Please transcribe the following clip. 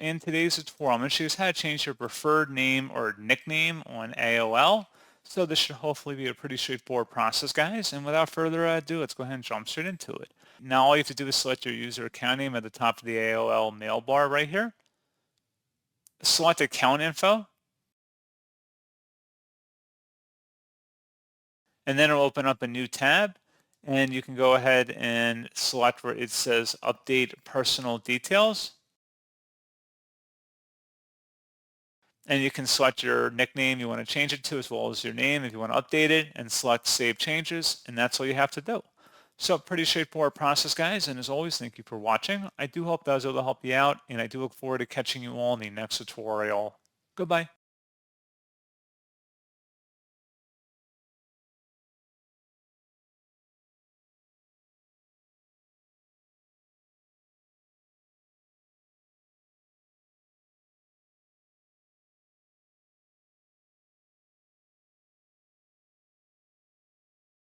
in today's tutorial, I'm going to show you how to change your preferred name or nickname on AOL. So this should hopefully be a pretty straightforward process, guys. And without further ado, let's go ahead and jump straight into it. Now all you have to do is select your user account name at the top of the AOL mail bar right here. Select account info. And then it'll open up a new tab. And you can go ahead and select where it says update personal details. And you can select your nickname you want to change it to, as well as your name if you want to update it, and select Save Changes, and that's all you have to do. So pretty straightforward process, guys, and as always, thank you for watching. I do hope that was able to help you out, and I do look forward to catching you all in the next tutorial. Goodbye.